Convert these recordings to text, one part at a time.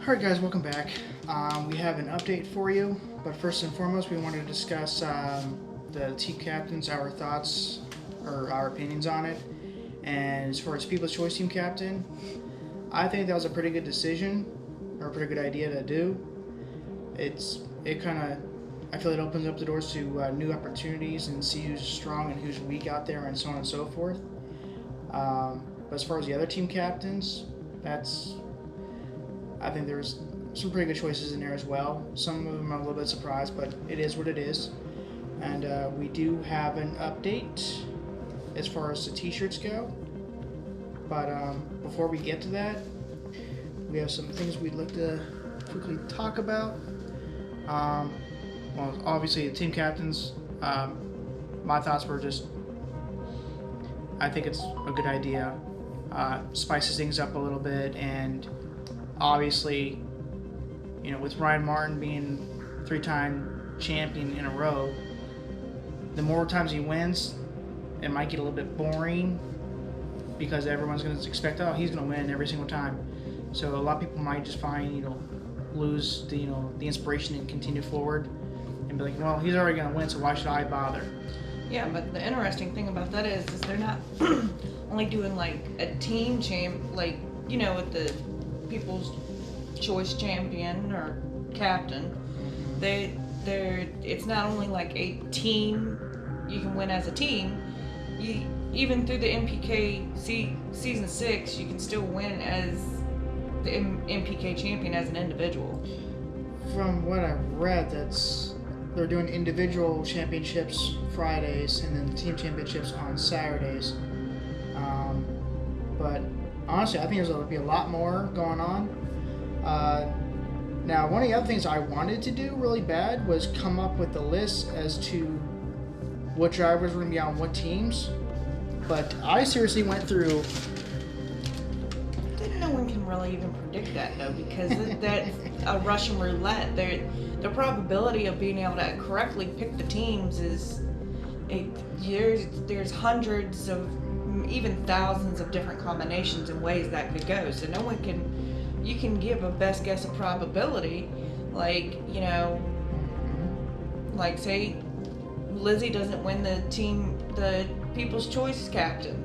Alright guys, welcome back. We have an update for you, but first and foremost we wanted to discuss the team captains, our thoughts or our opinions on it. And as far as People's Choice Team Captain, I think that was a pretty good decision, or a pretty good idea to do. I feel it opens up the doors to new opportunities and see who's strong and who's weak out there and so on and so forth. But as far as the other team captains, I think there's some pretty good choices in there as well. Some of them I'm a little bit surprised, but it is what it is. And we do have an update as far as the t-shirts go. But before we get to that, we have some things we'd like to quickly talk about. Well, obviously the team captains, my thoughts were just, I think it's a good idea. Spices things up a little bit, and obviously, you know, with Ryan Martin being 3-time champion in a row, the more times he wins, it might get a little bit boring because everyone's going to expect, oh, he's going to win every single time. So a lot of people might just lose the inspiration and continue forward and be like, well, he's already going to win, so why should I bother? Yeah, but the interesting thing about that is they're not only doing like a team with the People's Choice champion or captain. It's not only like a team you can win as a team. Even through the MPK season 6, you can still win as the MPK champion as an individual. From what I've read, they're doing individual championships Fridays and then team championships on Saturdays. But honestly, I think there's going to be a lot more going on. Now, one of the other things I wanted to do really bad was come up with a list as to what drivers were going to be on what teams. But I seriously went through. No one can really even predict that though, because that's a Russian roulette. The probability of being able to correctly pick the teams there's hundreds of, even thousands of different combinations and ways that could go. So no one you can give a best guess of probability, like say Lizzie doesn't win the People's Choice captain.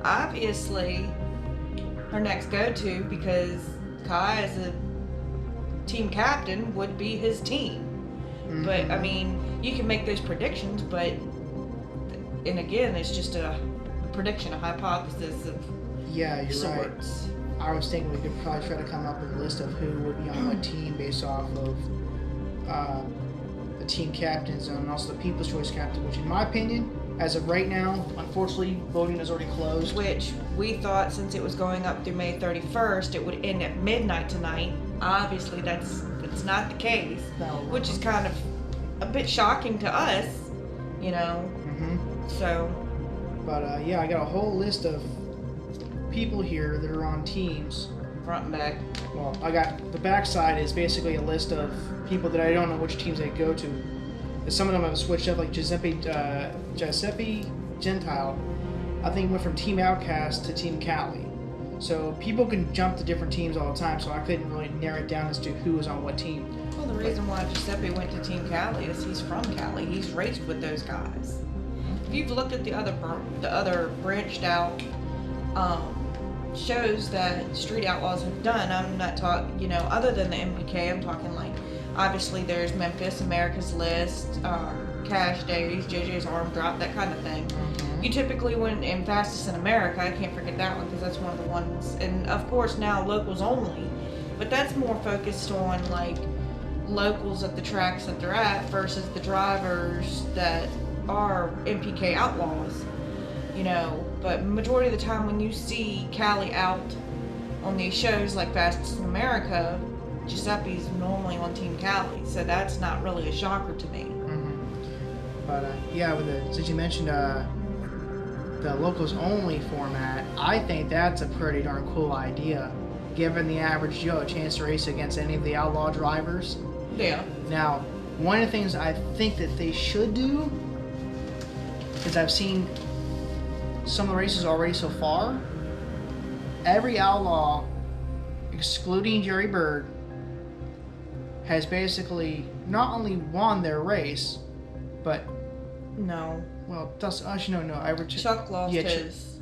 Obviously, her next go-to, because Kai as a team captain would be his team. Mm-hmm. But I mean, you can make those predictions, and again, it's just a prediction, a hypothesis of you're sorts. Right. I was thinking we could probably try to come up with a list of who would be on what team based off of the team captains and also the People's Choice captain, which in my opinion, as of right now, unfortunately, voting is already closed. Which we thought, since it was going up through May 31st, it would end at midnight tonight. Obviously, that's not the case, which is kind of a bit shocking to us, Mm-hmm. So. But I got a whole list of people here that are on teams. Front and back. Well, I got the backside is basically a list of people that I don't know which teams they go to. Some of them have switched up, like Giuseppe Gentile. I think went from Team Outcast to Team Cali. So people can jump to different teams all the time, so I couldn't really narrow it down as to who was on what team. Well, the reason why Giuseppe went to Team Cali is he's from Cali. He's raced with those guys. If you've looked at the other branched out shows that Street Outlaws have done, I'm not talking, other than the MPK, I'm talking like, obviously there's Memphis, America's List, Cash Days, JJ's Arm Drop, that kind of thing. Mm-hmm. You typically win in Fastest in America. I can't forget that one because that's one of the ones. And of course now locals only, but that's more focused on like locals at the tracks that they're at versus the drivers that are MPK Outlaws. But majority of the time when you see Cali out on these shows like Fastest in America, Giuseppe's normally on Team Cali, so that's not really a shocker to me. Mm-hmm. But since you mentioned the locals only format, I think that's a pretty darn cool idea, giving the average Joe a chance to race against any of the outlaw drivers. Yeah. Now, one of the things I think that they should do is I've seen some of the races already so far. Every outlaw, excluding Jerry Bird, has basically not only won their race, but No. well, actually no. Chuck lost yeah, his.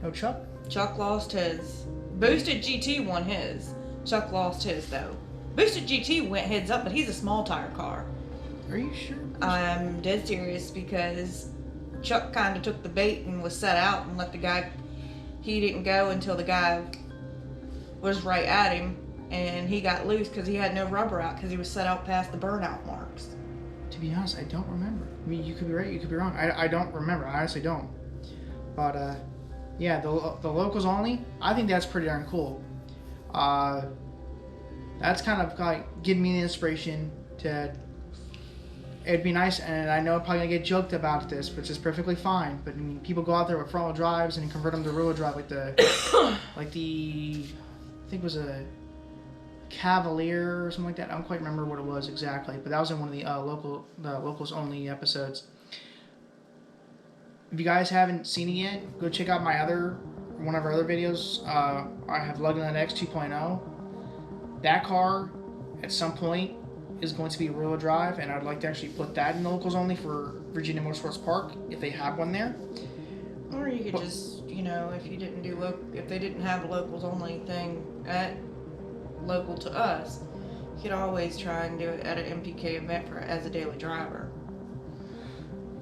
No, Chuck. Chuck lost his. Boosted GT won his. Chuck lost his though. Boosted GT went heads up, but he's a small tire car. Are you sure? I'm dead serious because Chuck kind of took the bait and was set out and let the guy. He didn't go until the guy was right at him, and he got loose because he had no rubber out because he was set out past the burnout marks. To be honest, I don't remember. I mean, you could be right, you could be wrong. I don't remember. I honestly don't. But yeah, the locals only. I think that's pretty darn cool. That's kind of like giving me the inspiration to. It'd be nice, and I know I'm probably gonna get joked about this, which is perfectly fine. But I mean, people go out there with front-wheel drives and convert them to rear-wheel drive, like the, I think it was a Cavalier or something like that. I don't quite remember what it was exactly, but that was in one of the locals only episodes. If you guys haven't seen it yet, go check out one of our other videos. I have Lugland X 2.0. That car, at some point, is going to be rear-wheel drive, and I'd like to actually put that in the locals only for Virginia Motorsports Park if they have one there. Or you could just, if you didn't do if they didn't have a locals only thing at local to us, you could always try and do it at an MPK event as a daily driver.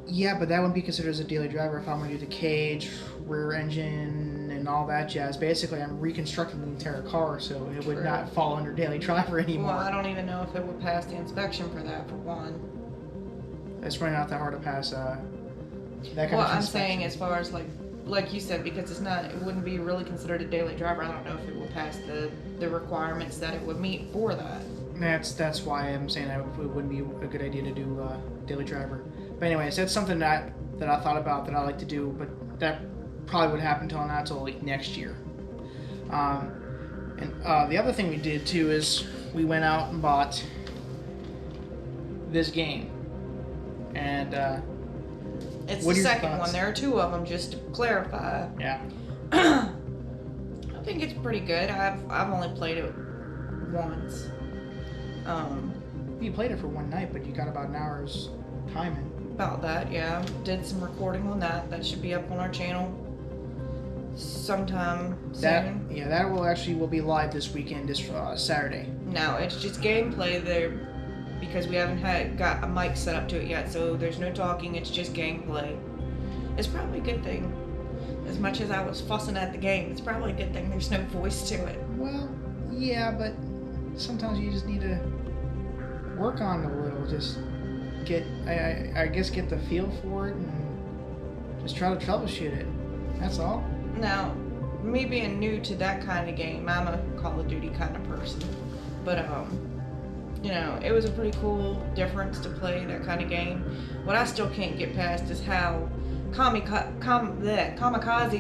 Yeah, but that wouldn't be considered as a daily driver if I'm going to do the cage, rear engine, and all that jazz. Basically, I'm reconstructing the entire car, so it would not fall under daily driver anymore. Well, I don't even know if it would pass the inspection for that, for one. It's probably not that hard to pass that kind of inspection. Well, I'm saying as far as like you said, because it wouldn't be really considered a daily driver. I don't know if it would pass the requirements that it would meet for that. That's why I'm saying it wouldn't be a good idea to do daily driver. But anyways, that's something that I thought about that I like to do, but that probably would happen not till like next year. And the other thing we did too is we went out and bought this game. And it's the second one. There are two of them, just to clarify. Yeah. I think it's pretty good. I've only played it once. You played it for one night, but you got about an hour's time in. About that, yeah. Did some recording on that. That should be up on our channel sometime soon. That will be live this weekend, this Saturday. No, it's just gameplay there because we haven't got a mic set up to it yet, so there's no talking. It's just gameplay. It's probably a good thing. As much as I was fussing at the game, it's probably a good thing there's no voice to it. Well, yeah, but sometimes you just need to work on it a little. Just get the feel for it and just try to troubleshoot it. That's all. Now, me being new to that kind of game, I'm a Call of Duty kind of person. But, it was a pretty cool difference to play that kind of game. What I still can't get past is how Kamikaze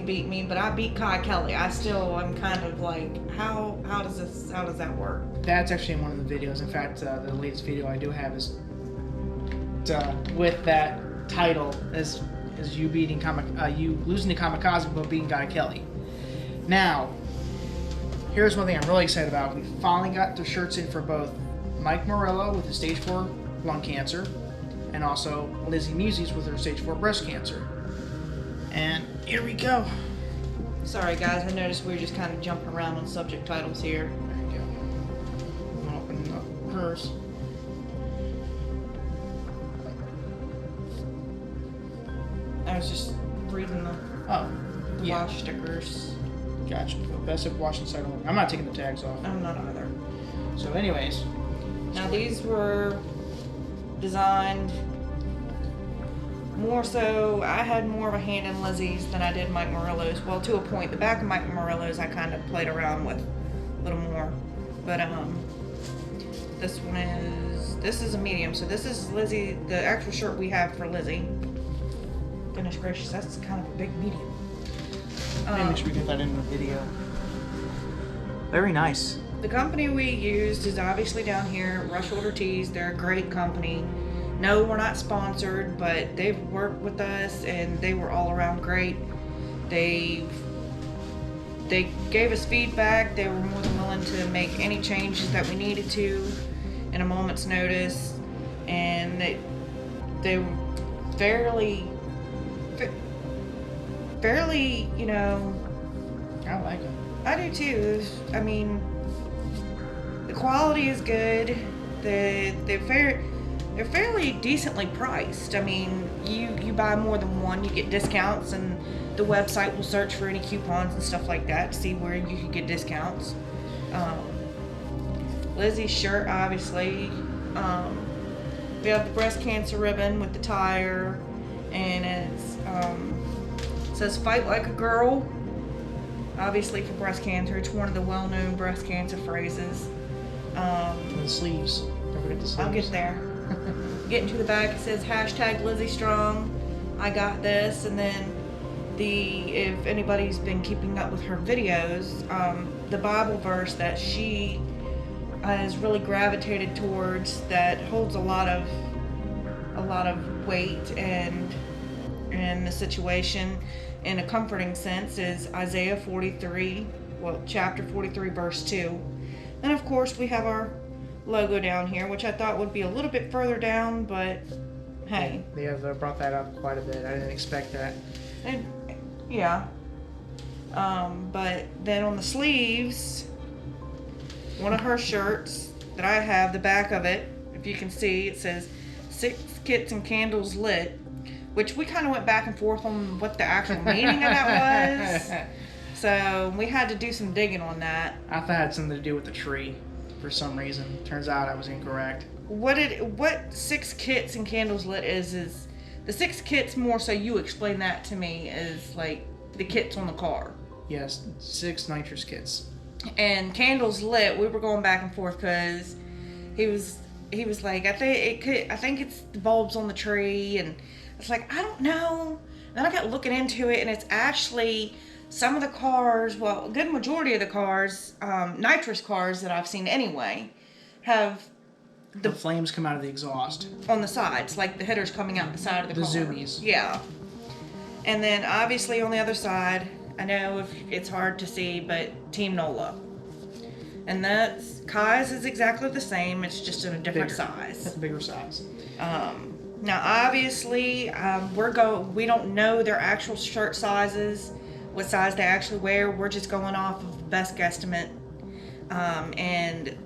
beat me, but I beat Kai Kelly. I'm kind of like, how does that work? That's actually in one of the videos. In fact, the latest video I do have is with that title is you beating you losing to Kamikaze but beating Kai Kelly. Now, here's one thing I'm really excited about. We finally got the shirts in for both Mike Morello with his stage 4 lung cancer, and also Lizzie Muses with her stage 4 breast cancer. And here we go. Sorry guys, I noticed we were just kind of jumping around on subject titles here. There you go. I'm gonna open up hers. I was just reading the wash stickers. Gotcha. Best of wash inside only. I'm not taking the tags off. I'm not either. So anyways. Now these were designed more so, I had more of a hand in Lizzie's than I did Mike Morello's. Well, to a point. The back of Mike Morello's I kind of played around with a little more. But this is a medium. So this is Lizzie, the actual shirt we have for Lizzie. Goodness gracious, that's kind of a big medium. Make sure we get that in the video. Very nice. The company we used is obviously down here, Rush Order Tees. They're a great company. No, we're not sponsored, but they've worked with us and they were all around great. They gave us feedback. They were more than willing to make any changes that we needed to. in a moment's notice, and they were fairly, you know. I like it. I do too. I mean, the quality is good. They're fairly decently priced. I mean, you buy more than one, you get discounts, and the website will search for any coupons and stuff like that to see where you can get discounts. Lizzie's shirt, obviously. We have the breast cancer ribbon with the tire, and it says "Fight like a girl." Obviously for breast cancer, it's one of the well-known breast cancer phrases. The sleeves. Don't forget the sleeves. I'll get there. Getting to the back, it says hashtag Lizzie Strong. I got this, and then if anybody's been keeping up with her videos, the Bible verse that she has really gravitated towards, that holds a lot of weight and the situation in a comforting sense, is Isaiah 43, chapter 43, verse 2. And of course we have our logo down here, which I thought would be a little bit further down, but hey. They have brought that up quite a bit. I didn't expect that. And, yeah. But then on the sleeves, one of her shirts that I have, the back of it, if you can see, it says 6 kits and candles lit, which we kind of went back and forth on what the actual meaning of that was. So we had to do some digging on that. I thought it had something to do with the tree for some reason. Turns out I was incorrect. What 6 kits and candles lit is the 6 kits, more so you explain that to me, is like the kits on the car. Yes, 6 nitrous kits. And candles lit, we were going back and forth because he was like, I think it's the bulbs on the tree, and it's like, I don't know. Then I got looking into it, and it's actually some of the cars, well, a good majority of the cars, nitrous cars that I've seen anyway, have the flames come out of the exhaust on the sides, like the headers coming out the side of the car. The zoomies. Yeah. And then obviously on the other side, I know if it's hard to see, but Team NOLA. And that's Kai's is exactly the same. It's just in a different size. Bigger size. Now obviously we don't know their actual shirt sizes, what size they actually wear. We're just going off of the best guesstimate. And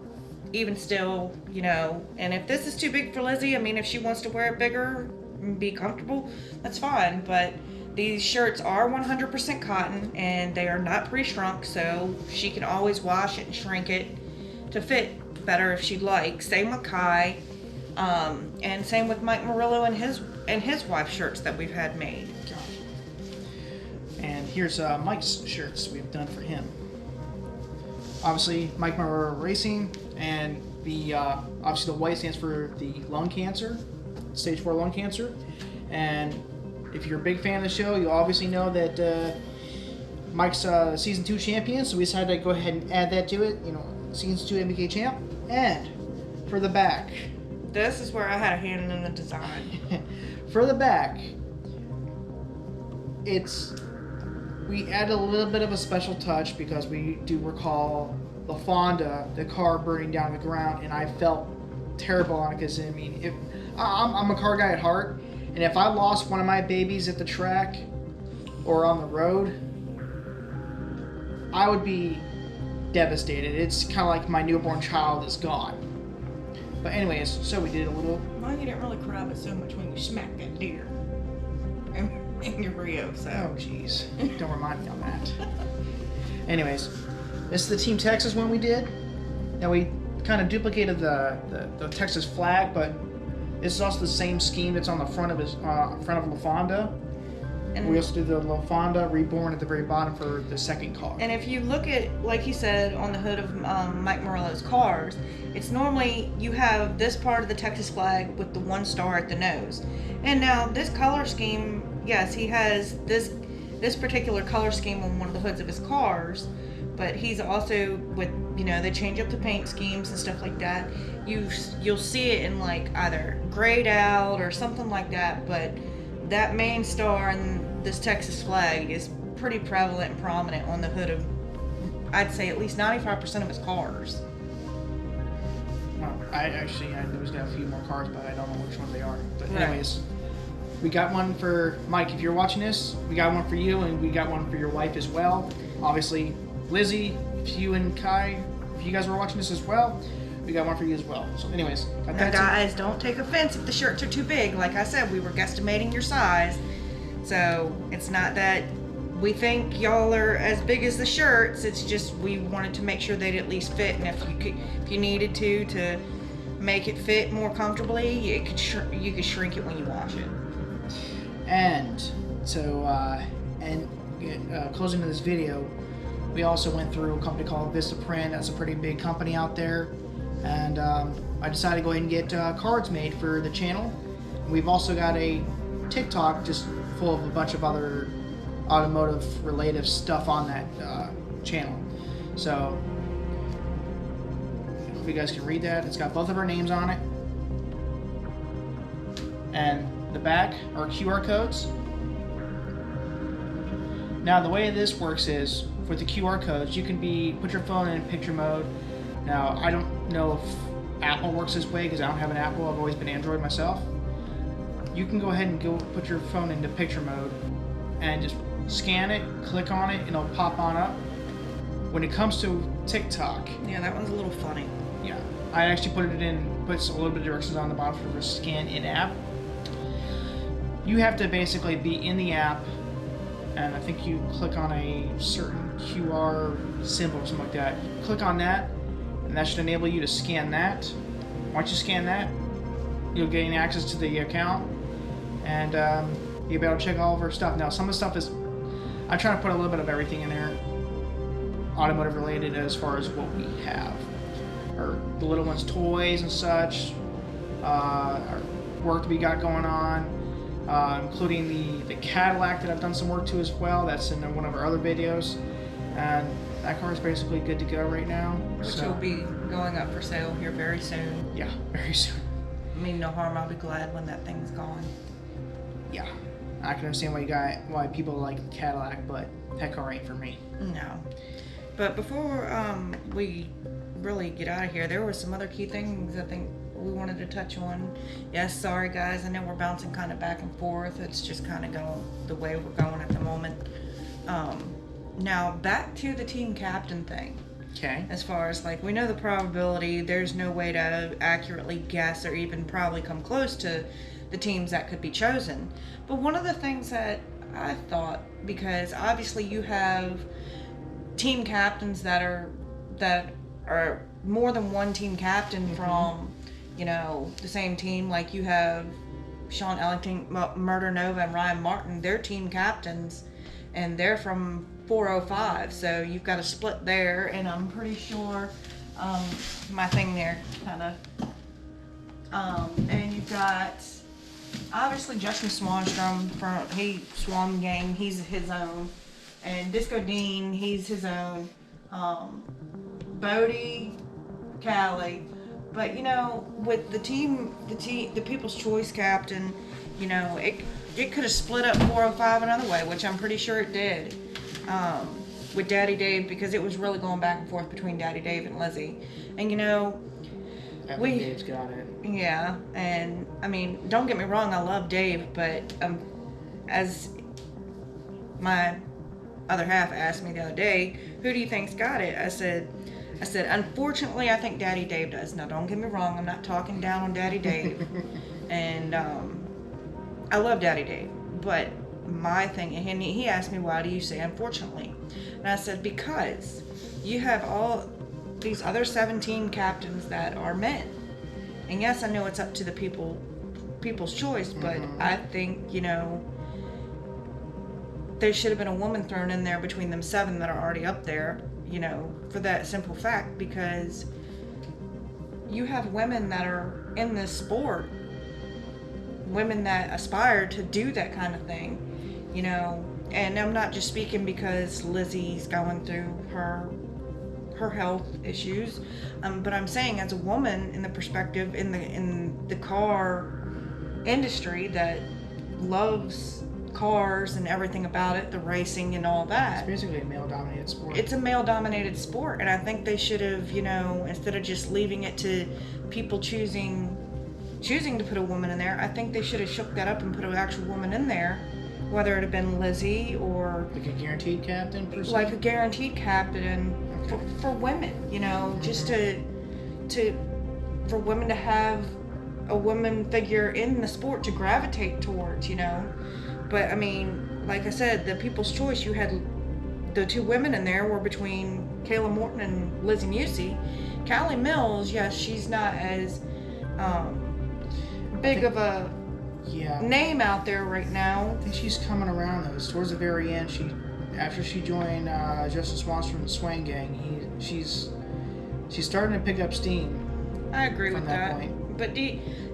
even still, you know, and if this is too big for Lizzie, I mean, if she wants to wear it bigger and be comfortable, that's fine. But these shirts are 100% cotton, and they are not pre-shrunk, so she can always wash it and shrink it to fit better if she'd like. Same with Kai, and same with Mike Murillo and his wife's shirts that we've had made. And here's Mike's shirts we've done for him. Obviously, Mike Murillo Racing, and the obviously the white stands for the lung cancer, stage 4 lung cancer, and if you're a big fan of the show, you obviously know that Mike's season 2 champion, so we decided to go ahead and add that to it. You know, season 2 MBK champ. And for the back, this is where I had a hand in the design. For the back, we added a little bit of a special touch because we do recall the Fonda, the car burning down the ground, and I felt terrible on it because, I mean, if I'm a car guy at heart. And if I lost one of my babies at the track or on the road, I would be devastated. It's kind of like my newborn child is gone. But anyways, so we did a little... Well, you didn't really cry but so much when you smacked that deer in your Rio, so... Oh, jeez. Don't remind me on that. Anyways, this is the Team Texas one we did. Now we kind of duplicated the Texas flag, but... This is also the same scheme that's on the front of La Fonda. And we also did the La Fonda Reborn at the very bottom for the second car. And if you look at, like he said, on the hood of Mike Murillo's cars, it's normally you have this part of the Texas flag with the 1 star at the nose. And now this color scheme, yes, he has this particular color scheme on one of the hoods of his cars, but he's also with, you know, they change up the paint schemes and stuff like that. You'll see it in like either grayed out or something like that, but that main star in this Texas flag is pretty prevalent and prominent on the hood of, I'd say, at least 95% of his cars. I I know he's got a few more cards, but I don't know which ones they are. But Right. anyways, we got one for Mike. If you're watching this, we got one for you, and we got one for your wife as well. Obviously, Lizzie, if you and Kai, if you guys were watching this as well, we got one for you as well. So anyways, got Now that guys, don't take offense if the shirts are too big. Like I said, we were guesstimating your size. So it's not that we think y'all are as big as the shirts. It's just we wanted to make sure they'd at least fit. And if you needed to make it fit more comfortably, you could shrink it when you wash it. And so, closing to this video, we also went through a company called Vista Print. That's a pretty big company out there. And I decided to go ahead and get cards made for the channel. We've also got a TikTok just full of a bunch of other automotive related stuff on that channel. So, I hope you guys can read that. It's got both of our names on it. And the back are QR codes. Now the way this works is, with the QR codes, you can put your phone in picture mode. Now I don't know if Apple works this way because I don't have an Apple. I've always been Android myself. You can go ahead and put your phone into picture mode and just scan it, click on it, and it'll pop on up. When it comes to TikTok, Yeah, that one's a little funny. yeah, I actually puts a little bit of directions on the bottom for the scan in app. You have to basically be in the app, and I think you click on a certain QR symbol or something like that. Click on that, and that should enable you to scan that. Once you scan that, you'll gain access to the account, and you'll be able to check all of our stuff. Now, some of the stuff is, I'm trying to put a little bit of everything in there, automotive related, as far as what we have. Or the little ones, toys and such, our work that we got going on, including the Cadillac that I've done some work to as well. That's in one of our other videos, and that car is basically good to go right now. Which will be going up for sale here very soon. Yeah, very soon. I mean, no harm. I'll be glad when that thing's gone. Yeah, I can understand why people like Cadillac, but that car ain't for me. No. But before we really get out of here, there were some other key things I think we wanted to touch on. Yes, sorry guys, I know we're bouncing kind of back and forth. It's just kind of going the way we're going at the moment. Now back to the team captain thing. Okay. As far as we know the probability, there's no way to accurately guess or even probably come close to the teams that could be chosen. But one of the things that I thought, because obviously you have team captains that are more than one team captain from, the same team. Like you have Sean Ellington, Murder Nova, and Ryan Martin. They're team captains, and they're from 405. So you've got a split there, and I'm pretty sure my thing there kind of. And you've got obviously Justin Swanstrom from Swan Gang. He's his own, and Disco Dean. He's his own. Bodie, Callie. But with the People's Choice captain, it could have split up 405 another way, which I'm pretty sure it did. With Daddy Dave, because it was really going back and forth between Daddy Dave and Lizzie. And Dave's got it. Yeah, and I mean, don't get me wrong, I love Dave, but as my other half asked me the other day, who do you think's got it? I said, unfortunately, I think Daddy Dave does. Now, don't get me wrong, I'm not talking down on Daddy Dave. And I love Daddy Dave. But my thing, and he asked me, why do you say unfortunately? And I said, because you have all these other 17 captains that are men. And yes, I know it's up to the People's Choice, but I think, there should have been a woman thrown in there between them 7 that are already up there. For that simple fact, because you have women that are in this sport, women that aspire to do that kind of thing, and I'm not just speaking because Lizzie's going through her health issues, but I'm saying as a woman in the perspective in the car industry that loves cars and everything about it, the racing and all that. It's basically a male-dominated sport. It's a male-dominated sport, and I think they should have, instead of just leaving it to people choosing to put a woman in there, I think they should have shook that up and put an actual woman in there, whether it had been Lizzie or like a guaranteed captain, per se? like a guaranteed captain for women, just for women to have a woman figure in the sport to gravitate towards, But I mean, like I said, the People's Choice, you had the two women in there were between Kayla Morton and Lizzie Musey. Callie Mills, yes, she's not as big of a name out there right now. I think she's coming around though. Towards the very end, after she joined Justin Swanson from the Swain Gang, she's starting to pick up steam. I agree with that. Point. But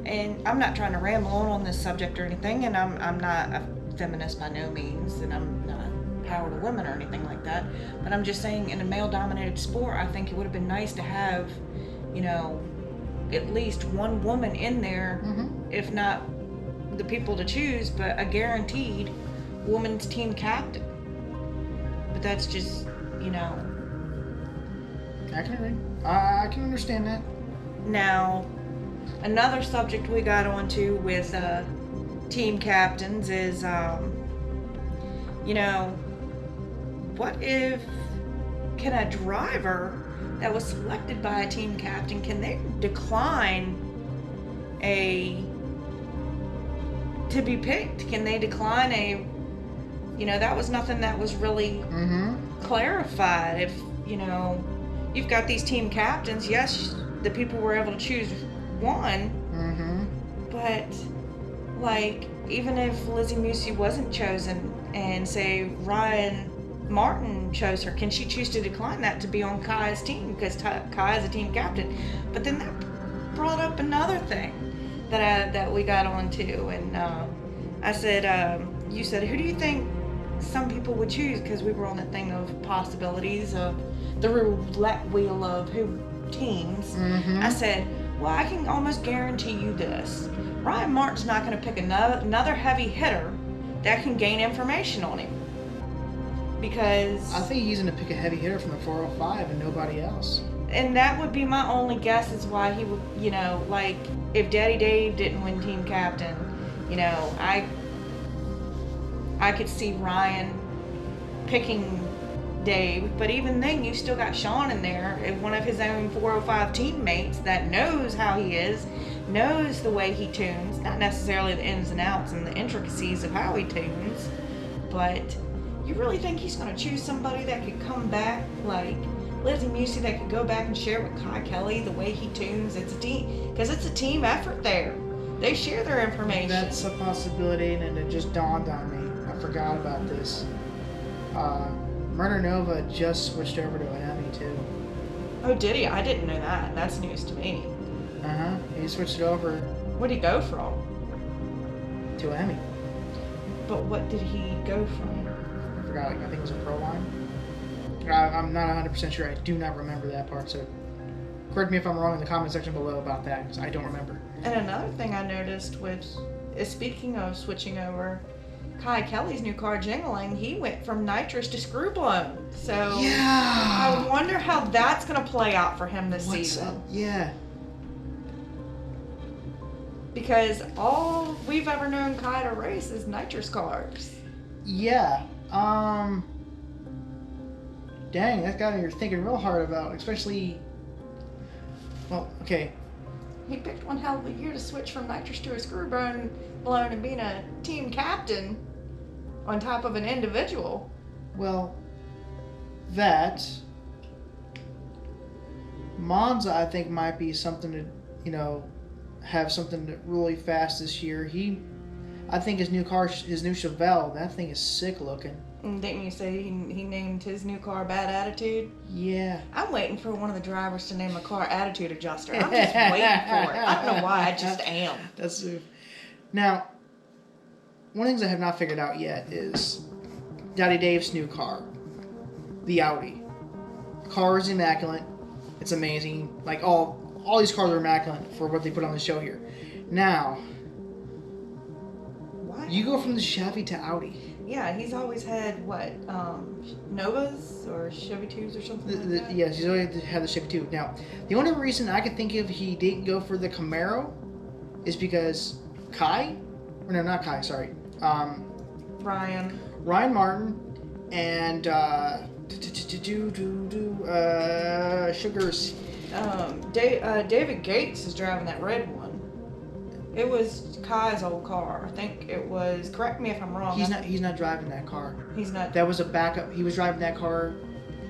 and I'm not trying to ramble on this subject or anything, and I'm not a feminist by no means, and I'm not power to women or anything like that. But I'm just saying, in a male-dominated sport, I think it would have been nice to have, at least one woman in there, if not the people to choose, but a guaranteed woman's team captain. But that's just, I can agree. I can understand that. Now, another subject we got onto with team captains is, what if, can a driver that was selected by a team captain, can they decline to be picked? Can they decline that was nothing that was really clarified. If, you've got these team captains, yes, the people were able to choose one, but like, even if Lizzie Musey wasn't chosen and say Ryan Martin chose her, can she choose to decline that to be on Kai's team, because Kai is a team captain? But then that brought up another thing that we got onto, and I said, you said, who do you think some people would choose? Because we were on the thing of possibilities of the roulette wheel of who teams. I said, well, I can almost guarantee you this: Ryan Martin's not going to pick another heavy hitter that can gain information on him, because I think he's going to pick a heavy hitter from the 405 and nobody else. And that would be my only guess is why he would, like, if Daddy Dave didn't win team captain, I could see Ryan picking Dave. But even then, you still got Sean in there, one of his own 405 teammates that knows how he is, knows the way he tunes, not necessarily the ins and outs and the intricacies of how he tunes, but you really think he's going to choose somebody that could come back like Lizzie Musey, that could go back and share with Kai Kelly the way he tunes? It's a team, because it's a team effort there. They share their information. That's a possibility, and it just dawned on me. I forgot about this. Murder Nova just switched over to an Emmy too. Oh, did he? I didn't know that. That's news to me. He switched it over. What'd he go from? To Emmy. But what did he go from? I forgot. I think it was a pro line. I'm not 100% sure. I do not remember that part. So correct me if I'm wrong in the comment section below about that, because I don't remember. And another thing I noticed is speaking of switching over, Kai Kelly's new car Jingling, he went from nitrous to screw blown. So yeah, I wonder how that's going to play out for him this season. Up? Yeah. Because all we've ever known Kai to race is nitrous cars. Yeah. Dang, that got me thinking real hard about, especially. Well, okay. He picked one hell of a year to switch from nitrous to a screw blown and being a team captain on top of an individual. Well, that Monza, I think, might be something to, have something really fast this year. I think his new car, his new Chevelle, that thing is sick looking. And didn't you say he named his new car Bad Attitude? Yeah. I'm waiting for one of the drivers to name a car Attitude Adjuster. I'm just waiting for it. I don't know why, I just am. That's it. Now, one of the things I have not figured out yet is Daddy Dave's new car, the Audi. The car is immaculate. It's amazing. Like, all these cars are immaculate for what they put on the show here. Now, why. You go from the Chevy to Audi. Yeah, he's always had what, Novas or Chevy 2s or something like that? Yes, he's always had the Chevy 2. Now, the only reason I can think of he didn't go for the Camaro is because Ryan Martin and Sugars. David Gates is driving that red one. It was Kai's old car. I think it was. Correct me if I'm wrong. He's not driving that car. He's not. That was a backup. He was driving that car,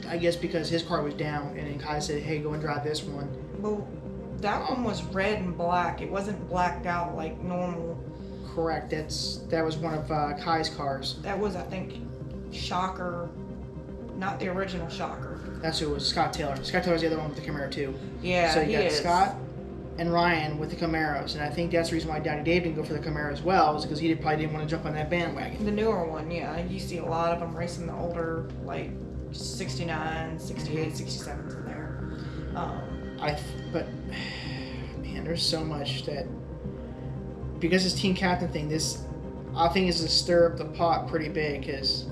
I guess, because his car was down, and then Kai said, "Hey, go and drive this one." Well, that one was red and black. It wasn't blacked out like normal. Correct. That was one of Kai's cars. That was, I think, Shocker, not the original Shocker. That's who it was. Scott Taylor. Scott Taylor's the other one with the Camaro too. Yeah, so you got is. Scott and Ryan with the Camaros, and I think that's the reason why Daddy Dave didn't go for the Camaro as well, is because he probably didn't want to jump on that bandwagon. The newer one, yeah. You see a lot of them racing the older, like 69, 68, 67s in there. But man, there's so much that, because this team captain thing, this I think is to stir up the pot pretty big, because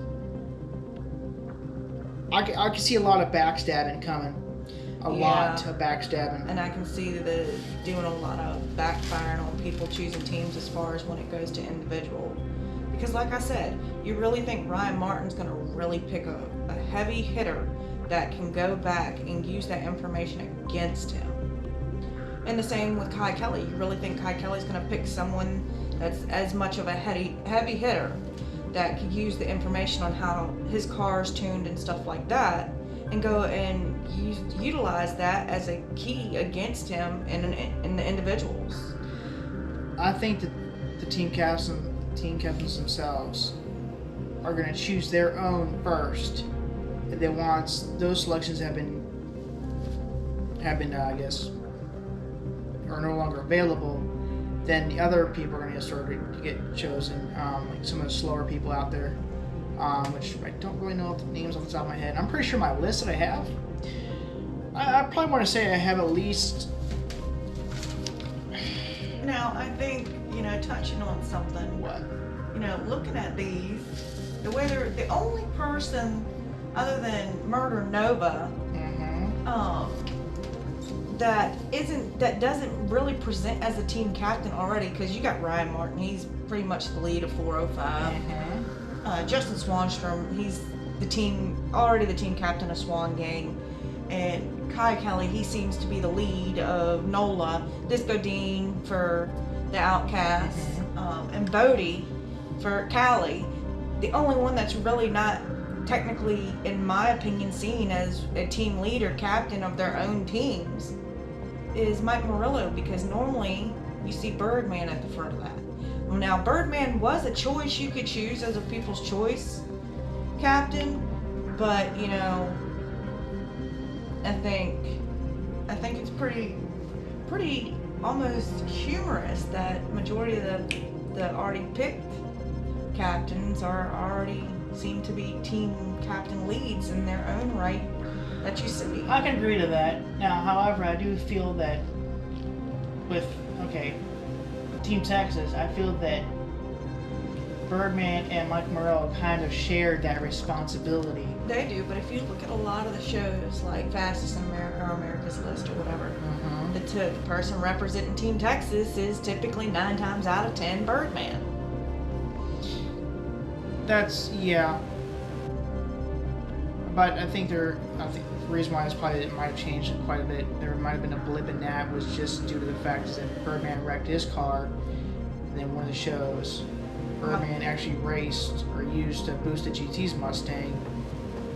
I can see a lot of backstabbing coming. A lot of backstabbing. And I can see the doing a lot of backfiring on people choosing teams as far as when it goes to individual. Because like I said, you really think Ryan Martin's going to really pick a heavy hitter that can go back and use that information against him? And the same with Kai Kelly. You really think Kai Kelly's going to pick someone that's as much of a heavy hitter that could use the information on how his car's tuned and stuff like that, and go and utilize that as a key against him in the individuals? I think that the team captains themselves are going to choose their own first, and then once those selections have been I guess, are no longer available, then the other people are going to start to get chosen, like some of the slower people out there, which I don't really know the names off the top of my head. I'm pretty sure my list that I have, I probably want to say I have at least. Now, I think, touching on something. What? Looking at these, the way they're the only person other than Murder Nova, that doesn't really present as a team captain already, because you got Ryan Martin, he's pretty much the lead of 405. Justin Swanstrom, he's the team captain of Swan Gang, and Kai Kelly, he seems to be the lead of NOLA. Disco Dean for the Outcasts, and Bodie for Cali. The only one that's really not technically, in my opinion, seen as a team leader, captain of their own teams, is Mike Murillo, because normally you see Birdman at the front of that. Well, now Birdman was a choice you could choose as a people's choice captain, but I think it's pretty almost humorous that majority of the already picked captains are already seem to be team captain leads in their own right that you see. I can agree to that. Now, however, I do feel that with Team Texas, I feel that Birdman and Mike Morello kind of shared that responsibility. They do, but if you look at a lot of the shows like Fastest in America or America's List or whatever, the person representing Team Texas is typically 9 times out of 10 Birdman. But I think the reason why it might have changed quite a bit, there might have been a blip in that, was just due to the fact that Birdman wrecked his car, and then one of the shows, Birdman actually raced or used to boost the GT's Mustang,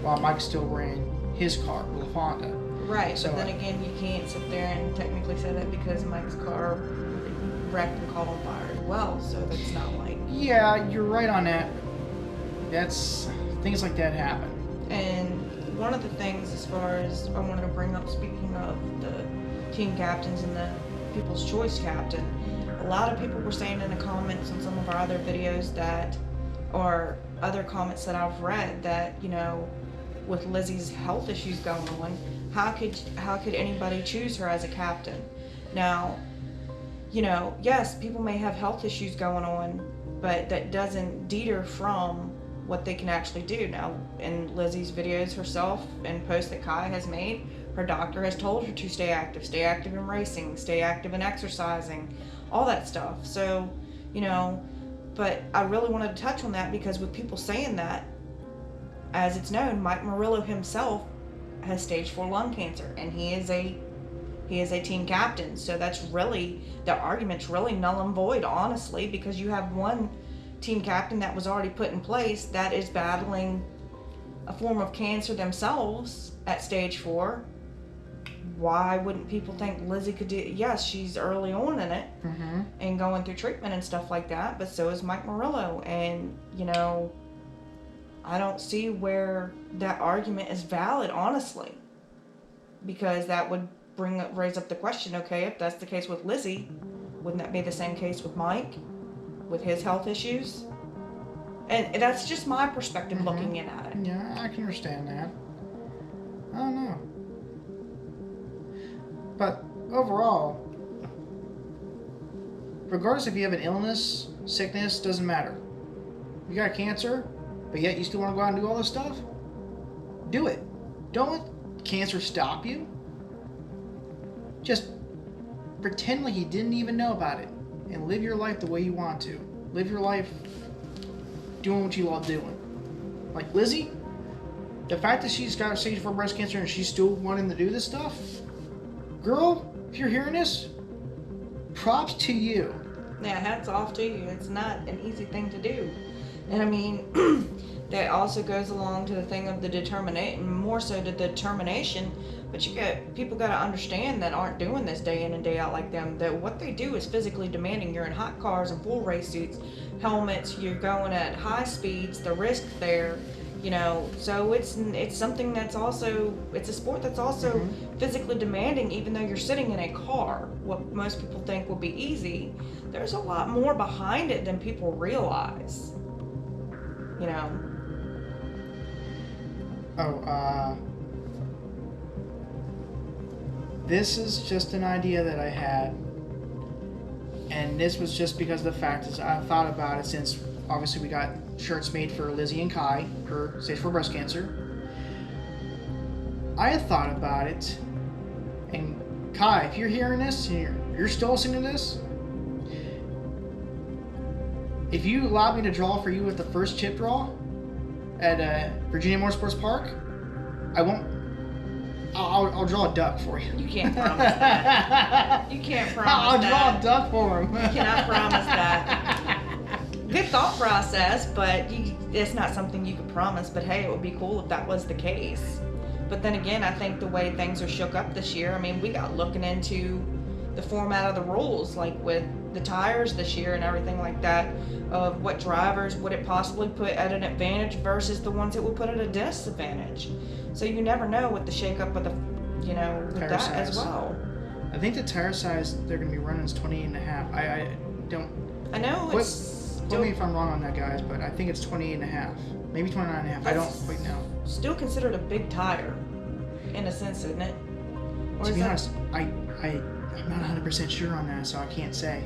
while Mike still ran his car with a Honda. Right, so then again, you can't sit there and technically say that because Mike's car wrecked and caught on fire as well, so that's not like... Yeah, you're right on that. Things like that happen. And one of the things, as far as I wanted to bring up, speaking of the team captains and the People's Choice captain, a lot of people were saying in the comments on some of our other videos that, or other comments that I've read, that, with Lizzie's health issues going on, how could anybody choose her as a captain? Now, yes, people may have health issues going on, but that doesn't deter from what they can actually do. Now, in Lizzie's videos herself and posts that Kai has made, her doctor has told her to stay active in racing, stay active in exercising, all that stuff. So, but I really wanted to touch on that because with people saying that, as it's known, Mike Murillo himself has stage 4 lung cancer, and he is a team captain. So that's really, the argument's really null and void, honestly, because you have one team captain that was already put in place that is battling a form of cancer themselves at stage 4. Why wouldn't people think Lizzie could do it? Yes, she's early on in it and going through treatment and stuff like that, but so is Mike Murillo. And, I don't see where that argument is valid, honestly, because that would raise up the question, okay, if that's the case with Lizzie, wouldn't that be the same case with Mike, with his health issues? And that's just my perspective looking in at it. Yeah, I can understand that. I don't know. But overall, regardless if you have an illness, sickness, doesn't matter. You got cancer, but yet you still want to go out and do all this stuff? Do it. Don't let cancer stop you. Just pretend like you didn't even know about it and live your life the way you want to. Live your life doing what you love doing. Like Lizzie, the fact that she's got stage 4 breast cancer and she's still wanting to do this stuff, girl, if you're hearing this, props to you. Yeah, hats off to you. It's not an easy thing to do. And I mean, that also goes along to the thing of the determination, more so the determination, but people got to understand that aren't doing this day in and day out like them, that what they do is physically demanding. You're in hot cars and full race suits, helmets, you're going at high speeds, the risk there, so it's something that's also, it's a sport that's also physically demanding, even though you're sitting in a car. What most people think will be easy, there's a lot more behind it than people realize. This is just an idea that I had, and this was just because of the fact is I thought about it since obviously we got shirts made for Lizzie and Kai for stage 4 breast cancer. I had thought about it, and Kai, if you're hearing this and you're still listening to this, if you allow me to draw for you at the first chip draw at Virginia Motorsports Park, I'll draw a duck for you. You can't promise that. You can't promise I'll that. draw a duck for him. You cannot promise that. Good thought process, but it's not something you could promise. But hey, it would be cool if that was the case. But then again, I think the way things are shook up this year, I mean, we got looking into the format of the rules, like with the tires this year and everything like that, of what drivers would it possibly put at an advantage versus the ones that would put at a disadvantage. So you never know with the shake-up of the, with Tire that size. as well. I think the tire size they're going to be running is 28.5. I don't. I know Quote me if I'm wrong on that, guys, but I think it's 28.5, maybe 29.5. I don't quite know. Still considered a big tire, in a sense, isn't it? Or To is be that honest, I'm not 100% sure on that, so I can't say.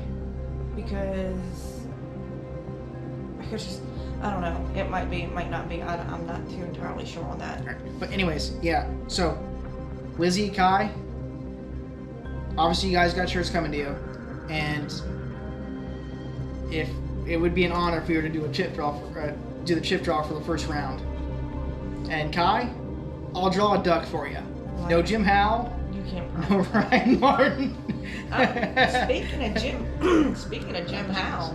because I don't know. It might be, it might not be. I'm not too entirely sure on that. All right. But anyways, yeah. So, Lizzie, Kai, obviously you guys got shirts coming to you, and if it would be an honor if we were to do a chip draw, do the chip draw for the first round. And Kai, I'll draw a duck for you. Like, No Jim Howe. You can't. No Ryan Martin. Speaking of Jim Howe,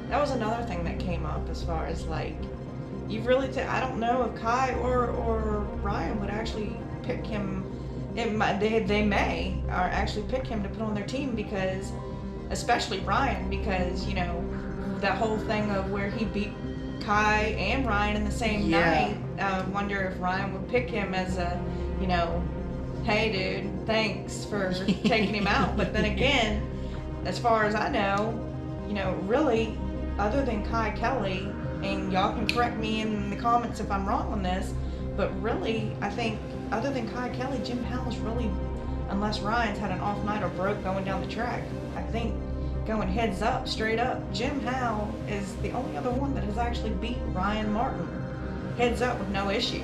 that was another thing that came up as far as like, I don't know if Kai or Ryan would actually pick him. They may actually pick him to put on their team because, especially Ryan, because that whole thing of where he beat Kai and Ryan in the same night. I wonder if Ryan would pick him as a, hey dude, thanks for taking him out. But then again, as far as I know, really, other than Kai Kelly, and y'all can correct me in the comments if I'm wrong on this, but really, I think other than Kai Kelly, Jim Howell's really, unless Ryan's had an off night or broke going down the track, I think going heads up, straight up, Jim Howe is the only other one that has actually beat Ryan Martin heads up with no issues.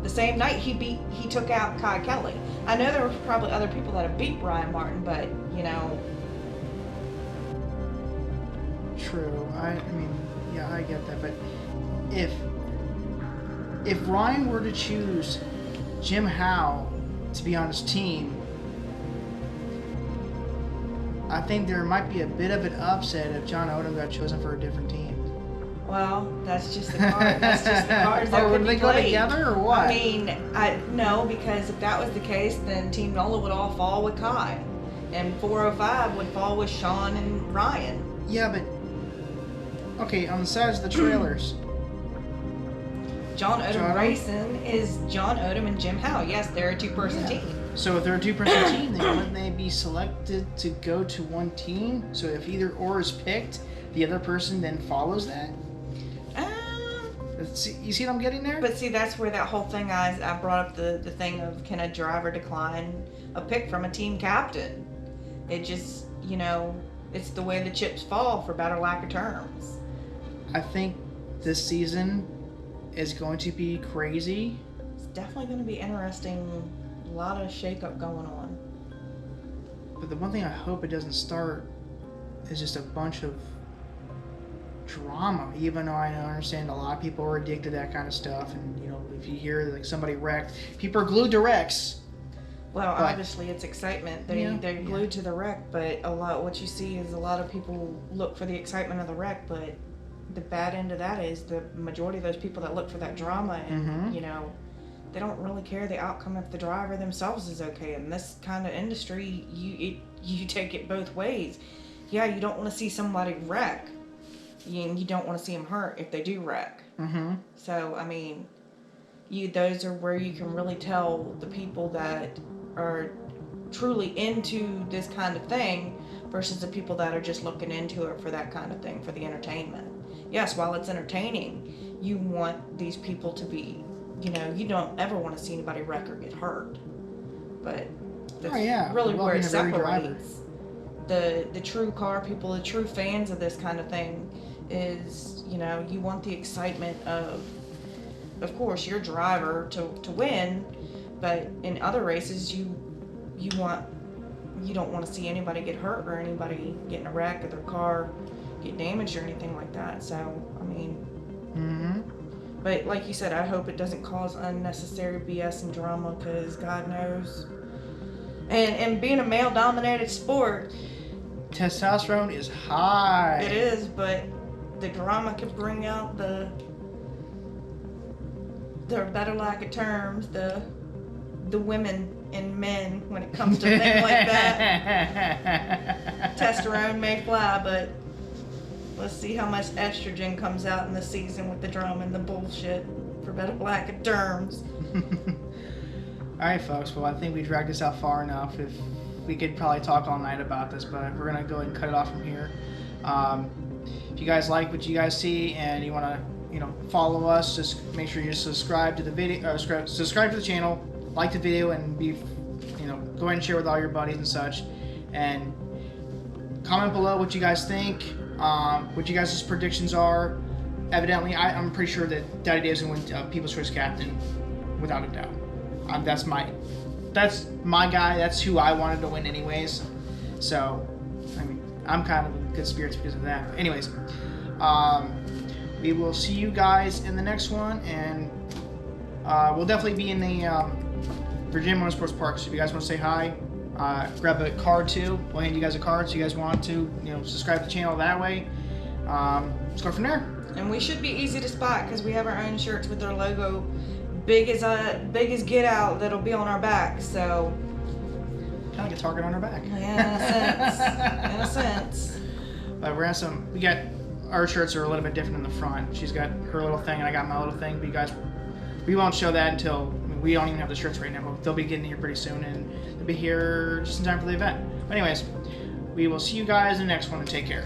The same night he took out Kai Kelly. I know there were probably other people that have beat Ryan Martin, but you know. True. I mean, yeah, I get that, but if Ryan were to choose Jim Howe to be on his team, I think there might be a bit of an upset if John Odom got chosen for a different team. Well, that's just the card. That's just the cards that would could they be go played. together or what? I mean, no, because if that was the case, then Team NOLA would all fall with Kai, and 405 would fall with Sean and Ryan. Yeah, but okay, on the sides of the trailers. John Odom Racing is John Odom and Jim Howe. Yes, they're a two-person team. So if they're a two-person team, then wouldn't they be selected to go to one team? So if either or is picked, the other person then follows that? You see what I'm getting there? But see, that's where that whole thing I brought up the thing of, can a driver decline a pick from a team captain? It just, you know, it's the way the chips fall for better lack of terms. I think this season is going to be crazy. It's definitely going to be interesting. A lot of shakeup going on. But the one thing I hope it doesn't start is just a bunch of drama, even though I understand a lot of people are addicted to that kind of stuff, and you know, if you hear like somebody wrecked, people are glued to wrecks. Well, but obviously it's excitement. They're glued to the wreck, but what you see is a lot of people look for the excitement of the wreck, but the bad end of that is the majority of those people that look for that drama, and you know, they don't really care the outcome if the driver themselves is okay. In this kind of industry, you take it both ways. Yeah, you don't want to see somebody wreck. You don't want to see them hurt if they do wreck. So, I mean, those are where you can really tell the people that are truly into this kind of thing versus the people that are just looking into it for that kind of thing, for the entertainment. Yes, while it's entertaining, you want these people to be, you know, you don't ever want to see anybody wreck or get hurt. But that's really where it separates the true car people, the true fans of this kind of thing. Is, you know, you want the excitement of course, your driver to win, but in other races, you don't want to see anybody get hurt or anybody get in a wreck or their car get damaged or anything like that. So, I mean, but like you said, I hope it doesn't cause unnecessary BS and drama, because God knows. And being a male-dominated sport, testosterone is high. It is, but the drama could bring out the better lack of terms, the women and men when it comes to things like that. Testosterone may fly, but let's see how much estrogen comes out in the season with the drama and the bullshit, for better lack of terms. Alright folks, well I think we dragged this out far enough. If we could probably talk all night about this, but we're gonna go ahead and cut it off from here. If you guys like what you guys see and you want to, you know, follow us, just make sure you subscribe to the video, subscribe to the channel, like the video, and go ahead and share with all your buddies and such, and comment below what you guys think, what you guys' predictions are. Evidently, I'm pretty sure that Daddy Dave's going to win People's Choice Captain, without a doubt. That's my guy. That's who I wanted to win anyways. So, I mean, I'm kind of in good spirits because of that. But anyways, we will see you guys in the next one, and we'll definitely be in the Virginia Motorsports Park. So if you guys want to say hi, grab a card too. We'll hand you guys a card so you guys want to, subscribe to the channel that way. Let's go from there. And we should be easy to spot because we have our own shirts with our logo big as Get Out that'll be on our back. So kind of like a target on our back. Yeah, in a sense. But we got our shirts are a little bit different in the front. She's got her little thing and I got my little thing. But we won't show that until we don't even have the shirts right now. But they'll be getting here pretty soon, and they'll be here just in time for the event. But anyways, we will see you guys in the next one, and take care.